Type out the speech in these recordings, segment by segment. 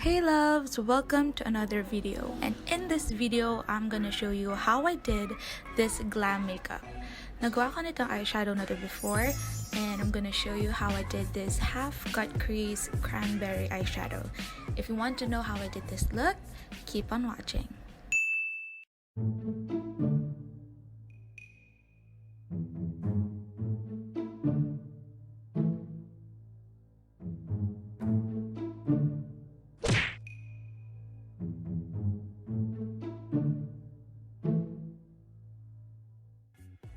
Hey loves, welcome to another video, and in this video I'm gonna show you how I did this glam makeup. Nagawa ko nitong eyeshadow na to before, and I'm gonna show you how I did this half cut crease cranberry eyeshadow. If you want to know how I did this look, keep on watching.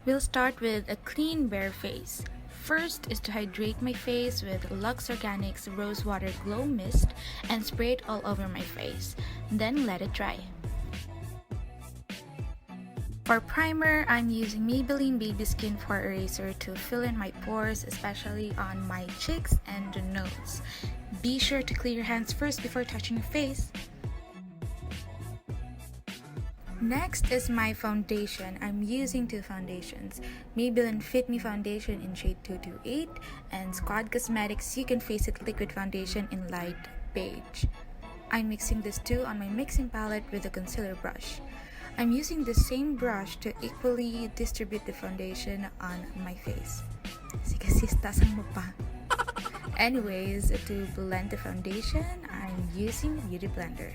We'll start with a clean bare face. First is to hydrate my face with Lux Organics Rose Water Glow Mist and spray it all over my face. Then let it dry. For primer, I'm using Maybelline Baby Skin Pore Eraser to fill in my pores, especially on my cheeks and the nose. Be sure to clean your hands first before touching your face. Next is my foundation. I'm using two foundations, Maybelline Fit Me Foundation in shade 228 and Squad Cosmetics You Can Face It Liquid Foundation in light beige. I'm mixing these two on my mixing palette with a concealer brush. I'm using the same brush to equally distribute the foundation on my face. Sige sis, tasang mo pa. Anyways, to blend the foundation, I'm using Beauty Blender.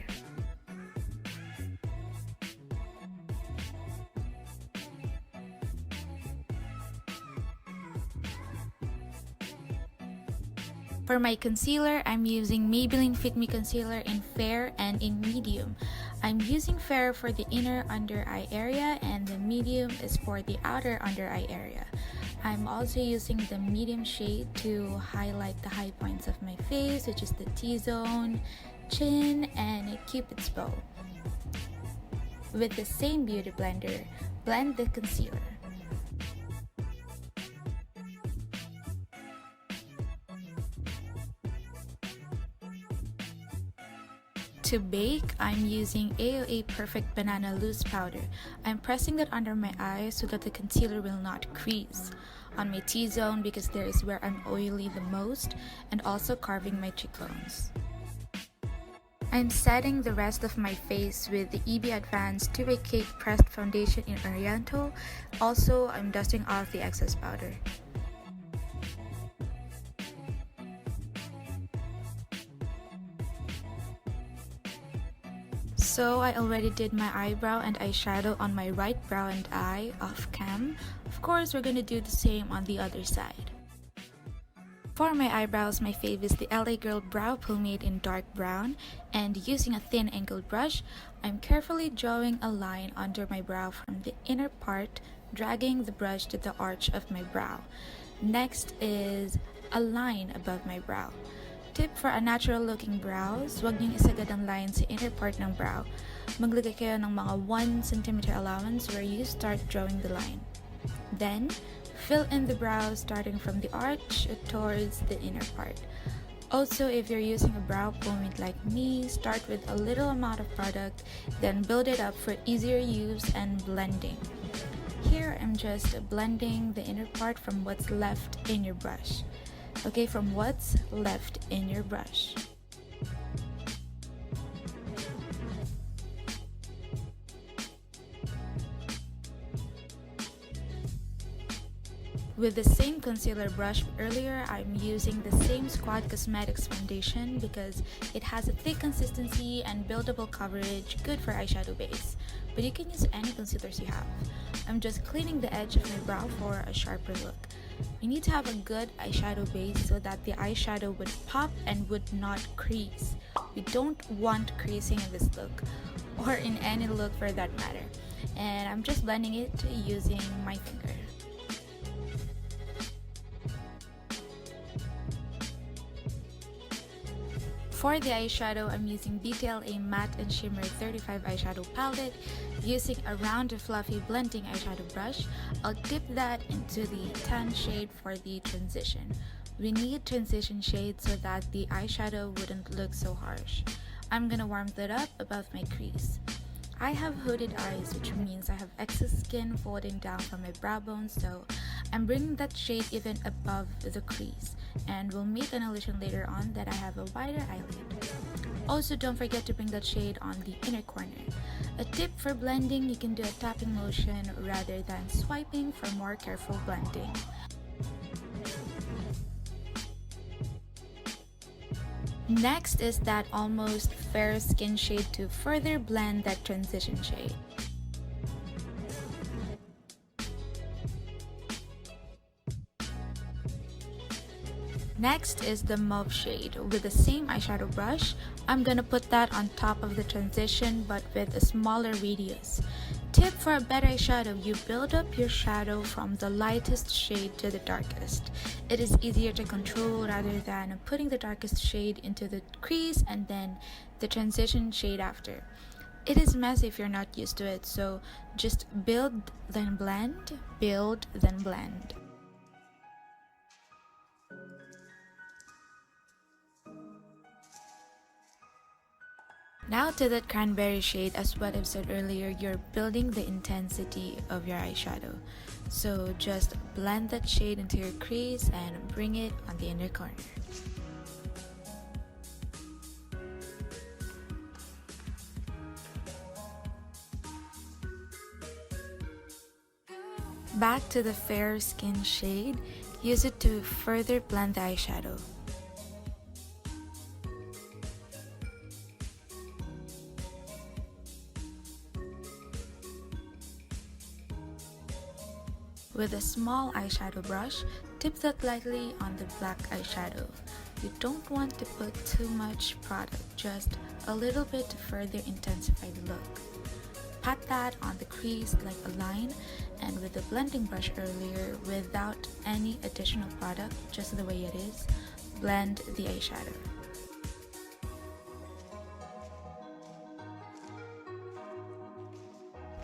For my concealer, I'm using Maybelline Fit Me Concealer in Fair and in Medium. I'm using Fair for the inner under eye area and the Medium is for the outer under eye area. I'm also using the medium shade to highlight the high points of my face, which is the T-zone, chin, and Cupid's bow. With the same beauty blender, blend the concealer. To bake, I'm using AOA Perfect Banana Loose Powder. I'm pressing that under my eyes so that the concealer will not crease. On my T-zone because there is where I'm oily the most, and also carving my cheekbones. I'm setting the rest of my face with the EB Advanced 2-Way Cake Pressed Foundation in Oriental. Also, I'm dusting off the excess powder. So I already did my eyebrow and eyeshadow on my right brow and eye off cam. Of course, we're gonna do the same on the other side. For my eyebrows, my fave is the LA Girl Brow Pomade in dark brown, and using a thin angled brush, I'm carefully drawing a line under my brow from the inner part, dragging the brush to the arch of my brow. Next is a line above my brow. Tip for a natural looking brows, huwag niyong isagad ang line sa inner part ng brow. Maglagay kayo ng mga 1 cm allowance where you start drawing the line. Then, fill in the brow starting from the arch towards the inner part. Also, if you're using a brow pomade like me, start with a little amount of product, then build it up for easier use and blending. Here, I'm just blending the inner part from what's left in your brush. Okay, from what's left in your brush. With the same concealer brush earlier, I'm using the same Squad Cosmetics foundation because it has a thick consistency and buildable coverage, good for eyeshadow base. But you can use any concealers you have. I'm just cleaning the edge of my brow for a sharper look. You need to have a good eyeshadow base so that the eyeshadow would pop and would not crease. We don't want creasing in this look, or in any look for that matter. And I'm just blending it using my finger. For the eyeshadow, I'm using BTLA Matte and Shimmer 35 eyeshadow palette. Using a round fluffy blending eyeshadow brush, I'll dip that into the tan shade for the transition. We need transition shade so that the eyeshadow wouldn't look so harsh. I'm gonna warm that up above my crease. I have hooded eyes, which means I have excess skin folding down from my brow bone, so I'm bringing that shade even above the crease, and we'll make an illusion later on that I have a wider eyelid. Also, don't forget to bring that shade on the inner corner. A tip for blending, you can do a tapping motion rather than swiping for more careful blending. Next is that almost fair skin shade to further blend that transition shade. Next is the mauve shade. With the same eyeshadow brush, I'm gonna put that on top of the transition but with a smaller radius. Tip for a better eyeshadow, you build up your shadow from the lightest shade to the darkest. It is easier to control rather than putting the darkest shade into the crease and then the transition shade after. It is messy if you're not used to it, so just build then blend, build then blend. Now to that cranberry shade, as what I've said earlier, you're building the intensity of your eyeshadow. So just blend that shade into your crease and bring it on the inner corner. Back to the fair skin shade, use it to further blend the eyeshadow. With a small eyeshadow brush, dip that lightly on the black eyeshadow. You don't want to put too much product, just a little bit to further intensify the look. Pat that on the crease like a line, and with the blending brush earlier, without any additional product, just the way it is, blend the eyeshadow.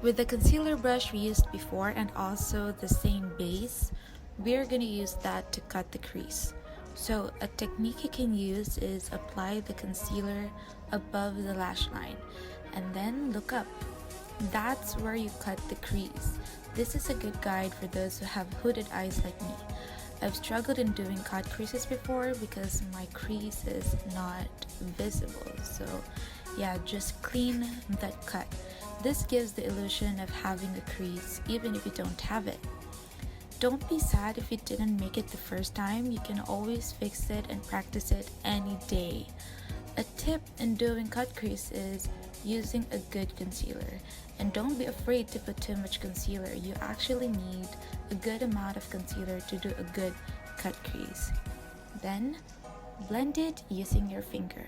With the concealer brush we used before and also the same base, we're going to use that to cut the crease. So a technique you can use is apply the concealer above the lash line and then look up. That's where you cut the crease. This is a good guide for those who have hooded eyes like me. I've struggled in doing cut creases before because my crease is not visible. So yeah, just clean that cut. This gives the illusion of having a crease even if you don't have it. Don't be sad if you didn't make it the first time. You can always fix it and practice it any day. A tip in doing cut crease is using a good concealer. And don't be afraid to put too much concealer. You actually need a good amount of concealer to do a good cut crease. Then, blend it using your finger.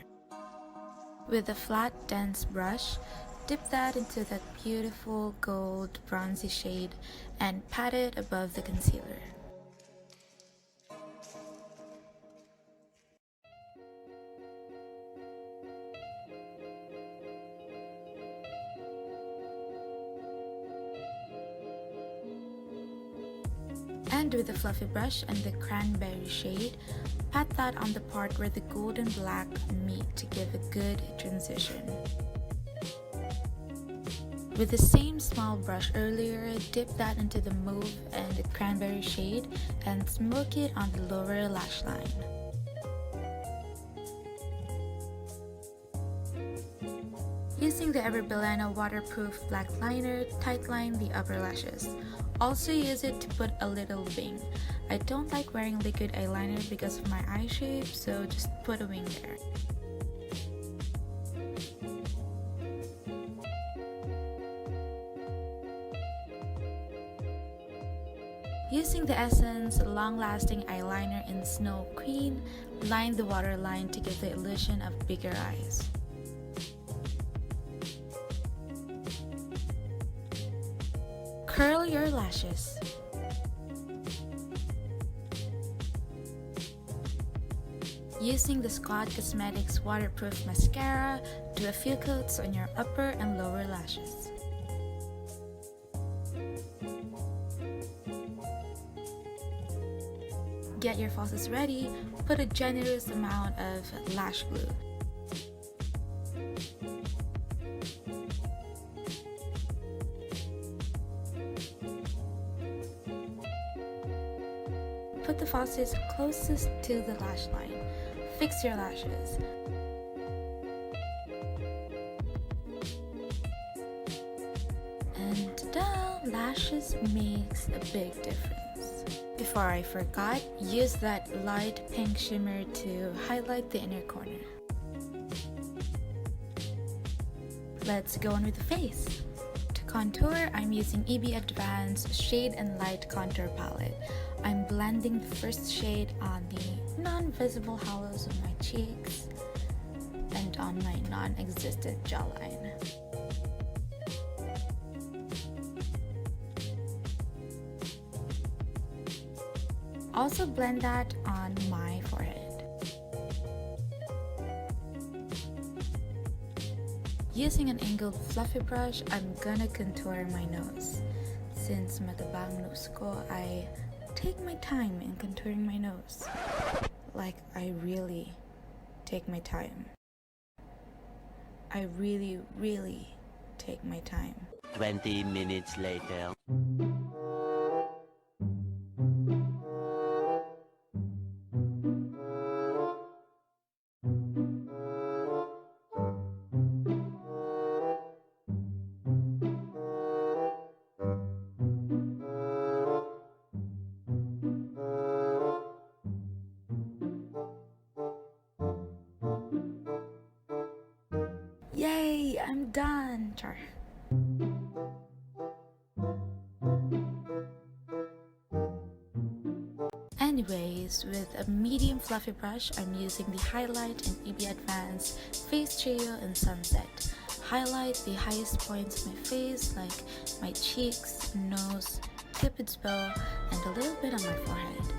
With a flat, dense brush, dip that into that beautiful gold bronzy shade and pat it above the concealer. And with the fluffy brush and the cranberry shade, pat that on the part where the gold and black meet to give a good transition. With the same small brush earlier, dip that into the mauve and the cranberry shade and smoke it on the lower lash line. Using the Bilena waterproof black liner, tightline the upper lashes. Also use it to put a little wing. I don't like wearing liquid eyeliner because of my eye shape, so just put a wing there. Using the Essence long-lasting eyeliner in Snow Queen, line the waterline to give the illusion of bigger eyes. Curl your lashes. Using the Scott Cosmetics waterproof mascara, do a few coats on your upper and lower lashes. Get your falsies ready, put a generous amount of lash glue. Put the falsies closest to the lash line. Fix your lashes. And ta-da! Lashes makes a big difference. Before I forgot, use that light pink shimmer to highlight the inner corner. Let's go on with the face. To contour, I'm using EB Advanced Shade and Light Contour Palette. I'm blending the first shade on the non-visible hollows of my cheeks and on my non-existent jawline. Also blend that on my forehead. Using an angled fluffy brush, I'm gonna contour my nose. Since matabang nose ko, I take my time in contouring my nose. Like, I really take my time. I really take my time. 20 minutes later. Yay! I'm done! Char. Anyways, with a medium fluffy brush, I'm using the Highlight in EB Advanced Face Trio in Sunset. Highlight the highest points of my face, like my cheeks, nose, cupid's bow, and a little bit on my forehead.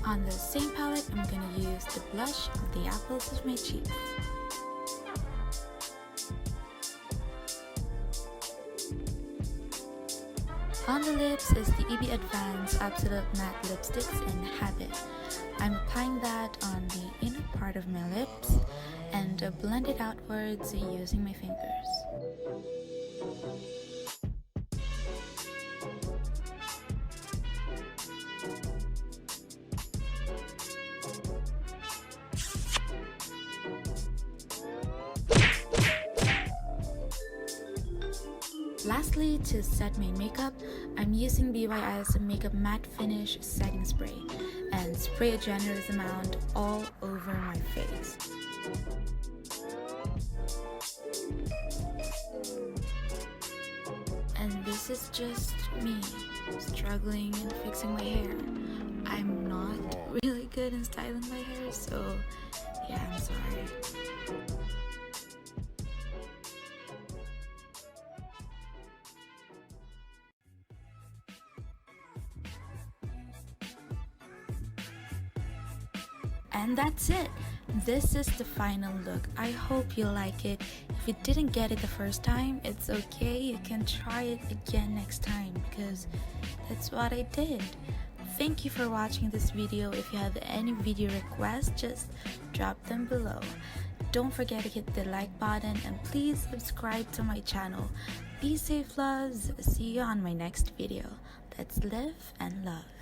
On the same palette, I'm gonna use the blush on the apples of my cheeks. On the lips is the EB Advanced Absolute Matte Lipsticks in Habit. I'm applying that on the inner part of my lips and blend it outwards using my fingers. Lastly, to set my makeup, I'm using BYS Makeup Matte Finish Setting Spray and spray a generous amount all over my face. And this is just me struggling and fixing my hair. I'm not really good in styling my hair, so yeah, I'm sorry. And that's it. This is the final look. I hope you like it. If you didn't get it the first time, it's okay. You can try it again next time because that's what I did. Thank you for watching this video. If you have any video requests, just drop them below. Don't forget to hit the like button and please subscribe to my channel. Be safe, loves. See you on my next video. Let's live and love.